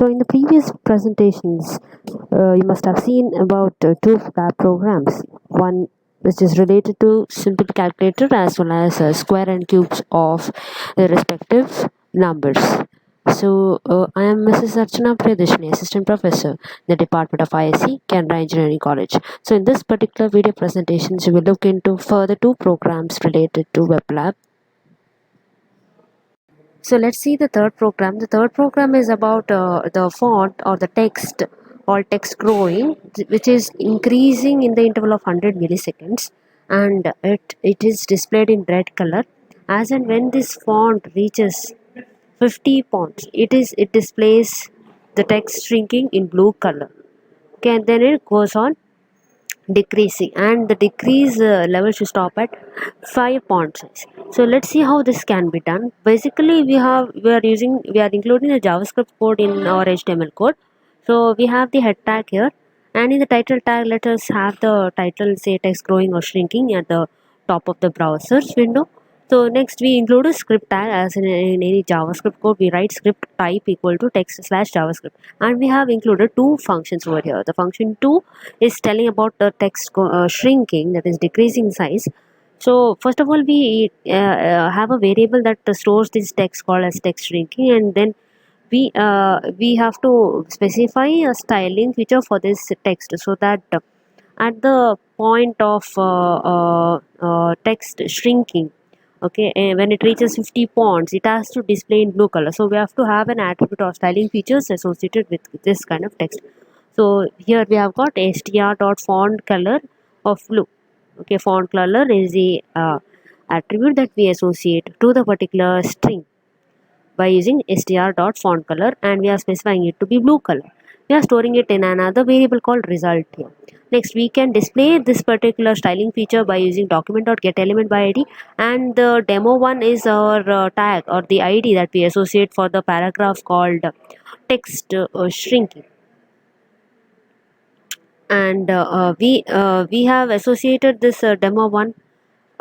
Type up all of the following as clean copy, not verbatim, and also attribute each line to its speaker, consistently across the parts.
Speaker 1: So in the previous presentations, you must have seen about two lab programs. One which is related to simple calculator as well as square and cubes of the respective numbers. So I am Mrs. Archana Priyadarshini, Assistant Professor in the Department of ISC, Canada Engineering College. So in this particular video presentation, we will look into further two programs related to web lab. So let's see the third program. The third program is about the font or the text or text growing, which is increasing in the interval of 100 milliseconds, and it is displayed in red color. As and when this font reaches 50 points, it displays the text shrinking in blue color. Okay, and then it goes on decreasing, and the decrease level should stop at 5 font size. So let's see how this can be done. Basically we are including the JavaScript code in our HTML code. So we have the head tag here, and in the title tag let us have the title, say text growing or shrinking, at the top of the browser's window. So next we include a script tag, as in any JavaScript code we write script type equal to text slash JavaScript, and we have included two functions over here. The function 2 is telling about the text shrinking, that is decreasing size. So first of all we have a variable that stores this text called as text shrinking, and then we have to specify a styling feature for this text, so that at the point of text shrinking, okay, when it reaches 50 points it has to display in blue color. So we have to have an attribute or styling features associated with this kind of text. So here we have got str.font color of blue. Okay, font color is the attribute that we associate to the particular string by using str.fontColor, and we are specifying it to be blue color. We are storing it in another variable called result here. Next we can display this particular styling feature by using document.getElementById, and the demo one is our tag or the ID that we associate for the paragraph called text shrinking. And we have associated this demo one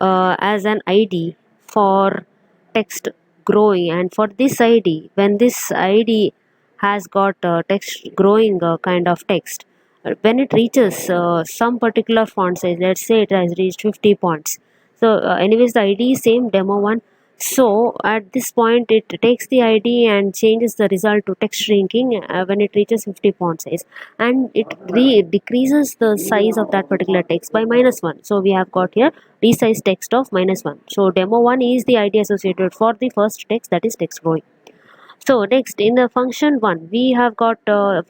Speaker 1: as an ID for text growing, and for this ID, when this ID has got text growing kind of text, when it reaches some particular font size, let's say it has reached 50 points. So anyways the ID is same demo one. So at this point it takes the ID and changes the result to text shrinking when it reaches 50 font size, and it decreases the size of that particular text by -1. So we have got here resize text of -1. So demo 1 is the ID associated for the first text, that is text growing. So next in the function 1 we have got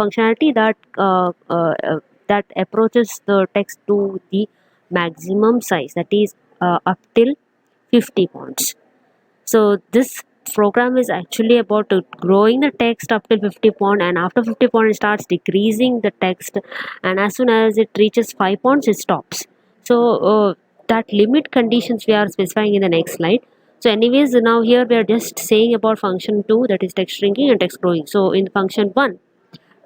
Speaker 1: functionality that approaches the text to the maximum size, that is up till 50 points. So this program is actually about growing the text up till 50 point, and after 50 point it starts decreasing the text, and as soon as it reaches 5 points it stops. So that limit conditions we are specifying in the next slide. So anyways now here we are just saying about function 2, that is text shrinking and text growing. So in function 1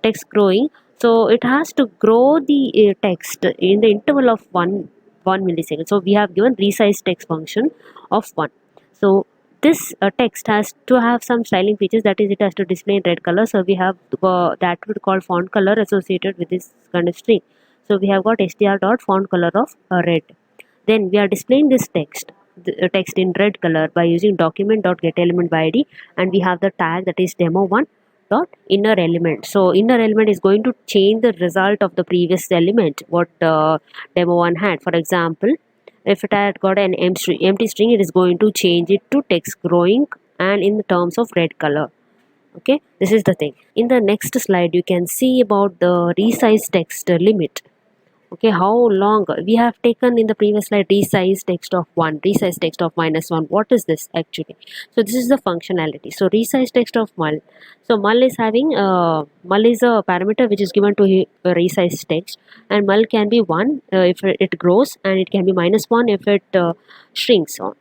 Speaker 1: text growing, so it has to grow the text in the interval of 1 millisecond. So we have given resize text function of 1. So this text has to have some styling features, that is it has to display in red color. So we have the attribute called font color associated with this kind of string. So we have got str.fontColor of red. Then we are displaying this text, the text in red color, by using document.getElementById, and we have the tag that is demo1 dot inner element. So inner element is going to change the result of the previous element what demo1 had. For example, if it had got an empty string, it is going to change it to text growing and in the terms of red color. Okay, this is the thing. In the next slide you can see about the resize text limit. Okay, how long we have taken in the previous slide, resize text of 1, resize text of -1. What is this actually? So this is the functionality. So resize text of null. So null is having null is a parameter which is given to resize text, and null can be 1 if it grows, and it can be -1 if it shrinks on.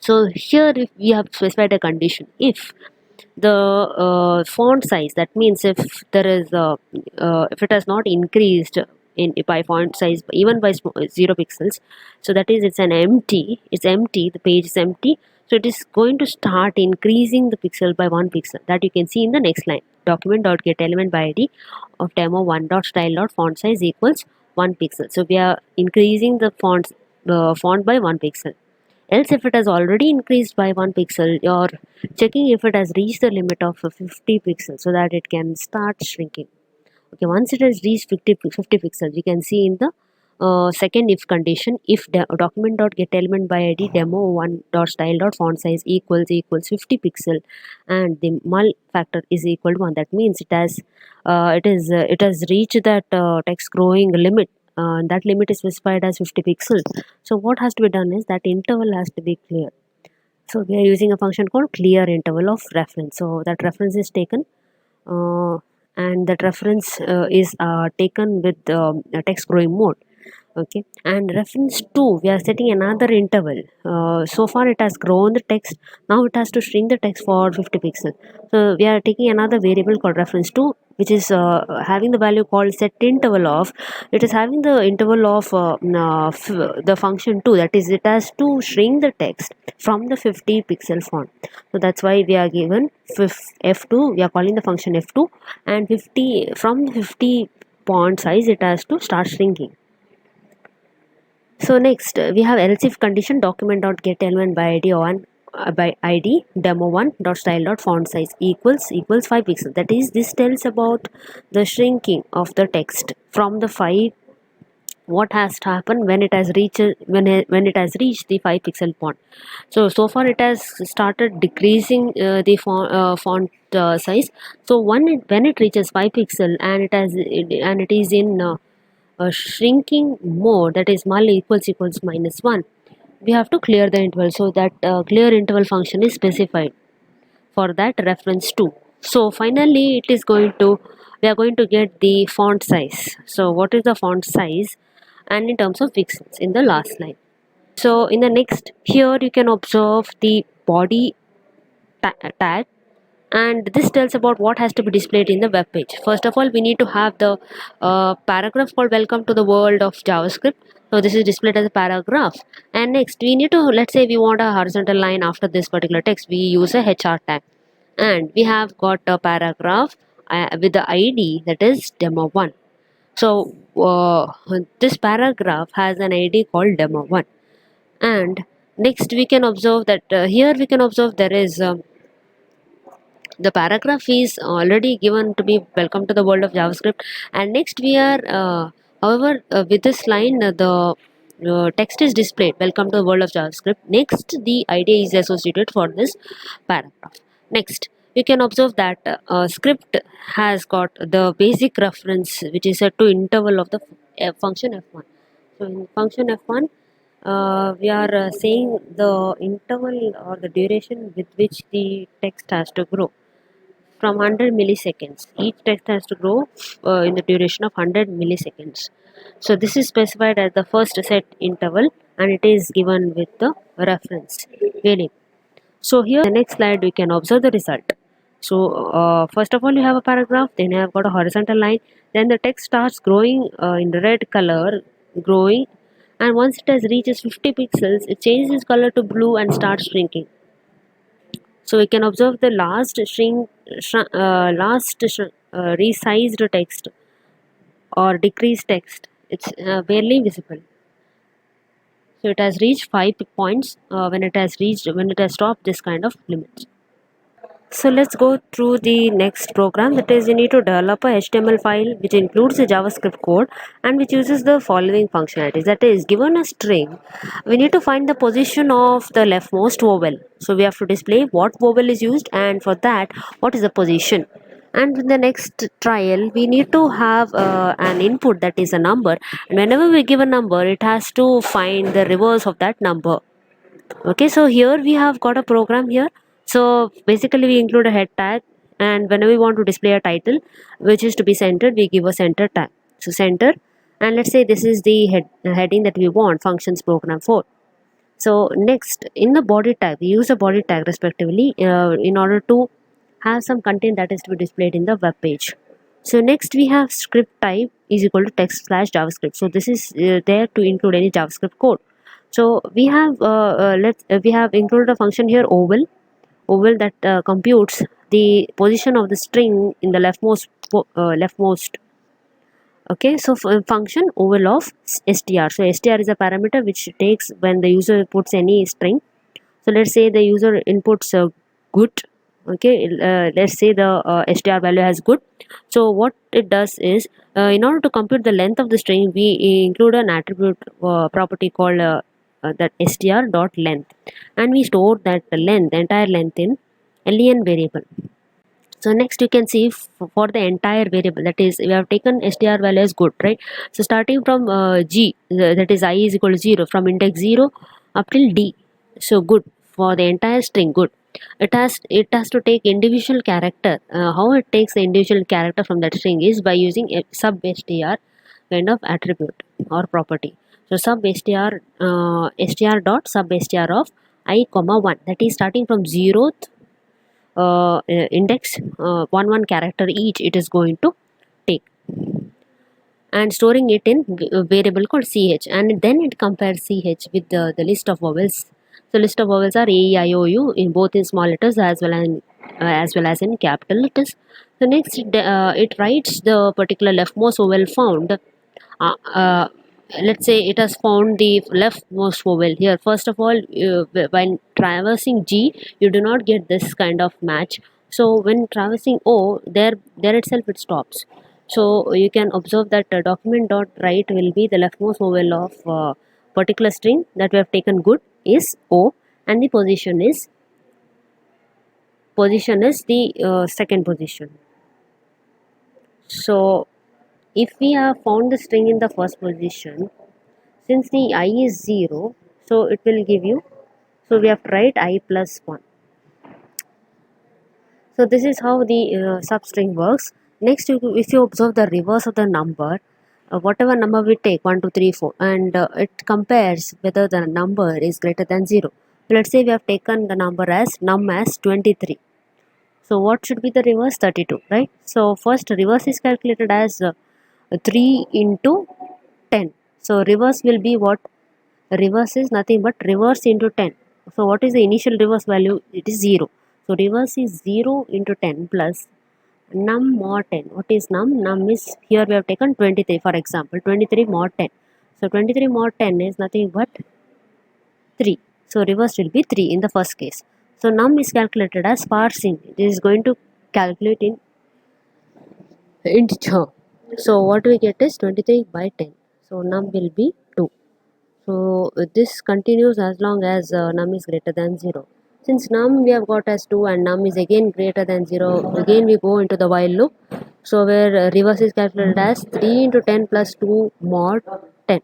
Speaker 1: So here if we have specified a condition, if the font size, that means if there is if it has not increased by font size even by 0 pixels, so that is it's empty, the page is empty, so it is going to start increasing the pixel by 1 pixel, that you can see in the next line. document.getElement by id of demo1.style.font size equals 1 pixel. So we are increasing the font by 1 pixel. Else, if it has already increased by 1 pixel, you're checking if it has reached the limit of 50 pixels so that it can start shrinking. Okay, once it has reached 50 pixels, we can see in the second if condition, if document.getElement by id demo1.style.font size equals 50 pixel and the null factor is equal to 1. That means it has reached that text growing limit. That limit is specified as 50 pixels. So what has to be done is that interval has to be clear. So we are using a function called clear interval of reference. So that reference is taken uh, and that reference is taken with a text growing mode. Okay, and reference 2, we are setting another interval. So far it has grown the text, now it has to shrink the text for 50 pixels. So we are taking another variable called reference 2, which is having the value called set interval of, it is having the interval of the function 2, that is it has to shrink the text from the 50 pixel font. So that's why we are given f2, we are calling the function f2, and 50 from the 50 font size it has to start shrinking. So next we have else if condition document.getElement by id on by id demo1.style.font size equals 5 pixels. That is, this tells about the shrinking of the text from the 5. What has happened when it has reached when it has reached the 5 pixel font. So far it has started decreasing the font size. So when it reaches 5 pixel and it is in a shrinking mode, that is null equals -1, we have to clear the interval. So that clear interval function is specified for that reference 2. So finally it is going to, we are going to get the font size. So what is the font size and in terms of pixels in the last line. So in the next, here you can observe the body tag, and this tells about what has to be displayed in the web page. First of all, we need to have the paragraph called welcome to the world of JavaScript. So this is displayed as a paragraph, and next we need to, let's say we want a horizontal line after this particular text, we use a HR tag, and we have got a paragraph with the ID that is demo1. So this paragraph has an ID called demo1, and next we can observe that here we can observe there is the paragraph is already given to be welcome to the world of JavaScript, and next we are however with this line the text is displayed welcome to the world of JavaScript. Next the ID is associated for this paragraph. Next you can observe that script has got the basic reference which is set to interval of the function f1. So in function f1 we are saying the interval or the duration with which the text has to grow from 100 milliseconds. Each text has to grow in the duration of 100 milliseconds. So this is specified as the first set interval, and it is given with the reference variable. So here the next slide we can observe the result. So first of all you have a paragraph, then you have got a horizontal line, then the text starts growing in the red color, growing, and once it has reaches 50 pixels it changes its color to blue and starts shrinking. So we can observe the resized text or decreased text. It's barely visible. So it has reached 5 points when it has stopped this kind of limits. So let's go through the next program. That is, you need to develop a HTML file which includes the JavaScript code and which uses the following functionalities. That is, given a string, we need to find the position of the leftmost vowel. So we have to display what vowel is used, and for that, what is the position. And in the next trial, we need to have an input that is a number. And whenever we give a number, it has to find the reverse of that number. Okay, so here we have got a program here. So basically we include a head tag, and whenever we want to display a title which is to be centered, we give a center tag. So center, and let's say this is the heading that we want, functions program for. So next in the body tag, we use a body tag respectively in order to have some content that is to be displayed in the web page. So next we have script type is equal to text slash JavaScript. So this is there to include any JavaScript code. So we have we have included a function here, oval that computes the position of the string in the leftmost. Okay, so function oval of str. So str is a parameter which takes when the user puts any string. So let's say the user inputs good. Okay, let's say the str value has good. So what it does is, in order to compute the length of the string, we include an attribute property called that str dot length, and we store that length, the entire length, in len variable. So next you can see for the entire variable, that is, we have taken str value as good, right? So starting from g, that is I is equal to 0, from index 0 up till d. So good for the entire string, good. It has to take individual character. How it takes the individual character from that string is by using a sub str kind of attribute or property. So sub str dot sub str of I comma 1, that is starting from 0th index, one character each it is going to take, and storing it in variable called ch, and then it compares ch with the list of vowels. So list of vowels are a, e, I, o, u, in both in small letters as well as in capital letters. So next it writes the particular leftmost vowel found. uh, uh, let's say it has found the leftmost vowel here. First of all, when traversing g, you do not get this kind of match. So when traversing o, there itself it stops. So you can observe that document dot write will be the leftmost vowel of particular string that we have taken good is o, and the position is the second position. So if we have found the string in the first position, since the I is 0, so it will give you, so we have to write I plus 1. So this is how the substring works. Next, if you observe the reverse of the number, whatever number we take, 1, 2, 3, 4, and it compares whether the number is greater than 0. Let's say we have taken the number as num as 23. So what should be the reverse? 32, right? So first reverse is calculated as 3 into 10. So reverse will be what? Reverse is nothing but reverse into 10. So what is the initial reverse value? It is 0. So reverse is 0 into 10 plus num mod 10. What is num? Num is, here we have taken 23 for example. 23 mod 10. So 23 mod 10 is nothing but 3. So reverse will be 3 in the first case. So num is calculated as parsing. It is going to calculate in integer. So what we get is 23 by 10. So num will be 2. So this continues as long as num is greater than 0. Since num we have got as 2 and num is again greater than 0, again we go into the while loop. So where reverse is calculated as 3 into 10 plus 2 mod 10.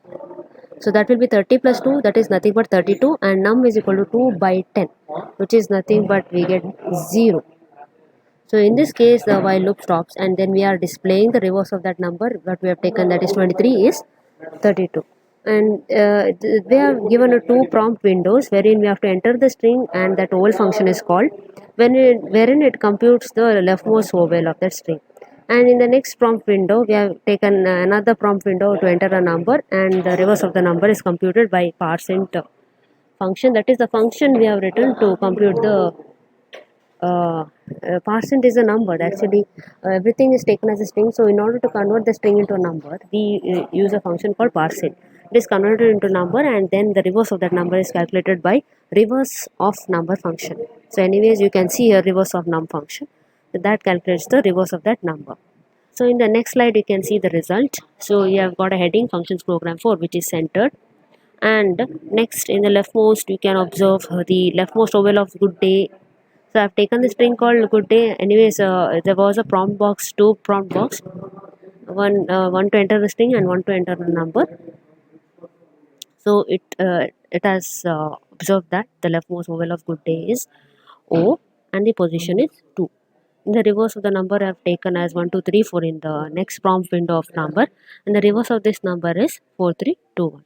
Speaker 1: So that will be 30 plus 2, that is nothing but 32, and num is equal to 2 by 10, which is nothing but we get 0. So in this case the while loop stops, and then we are displaying the reverse of that number that we have taken, that is 23 is 32. And they have given a two prompt windows wherein we have to enter the string, and that oval function is called, wherein it computes the leftmost vowel of that string. And in the next prompt window we have taken another prompt window to enter a number, and the reverse of the number is computed by parseInt function. That is the function we have written to compute the percent is a number. Actually everything is taken as a string, so in order to convert the string into a number, we use a function called parseInt. It is converted into number, and then the reverse of that number is calculated by reverse of number function. So anyways, you can see here reverse of num function that calculates the reverse of that number. So in the next slide you can see the result. So you have got a heading functions program 4 which is centered, and next in the leftmost you can observe the leftmost vowel of good day. So I've taken the string called good day. Anyways, there was a prompt box, two prompt box, one to enter the string and one to enter the number. So it has observed that the leftmost vowel of good day is O, and the position is 2. In the reverse of the number I have taken as 1, 2, 3, 4 in the next prompt window of number, and the reverse of this number is 4, 3, 2, 1.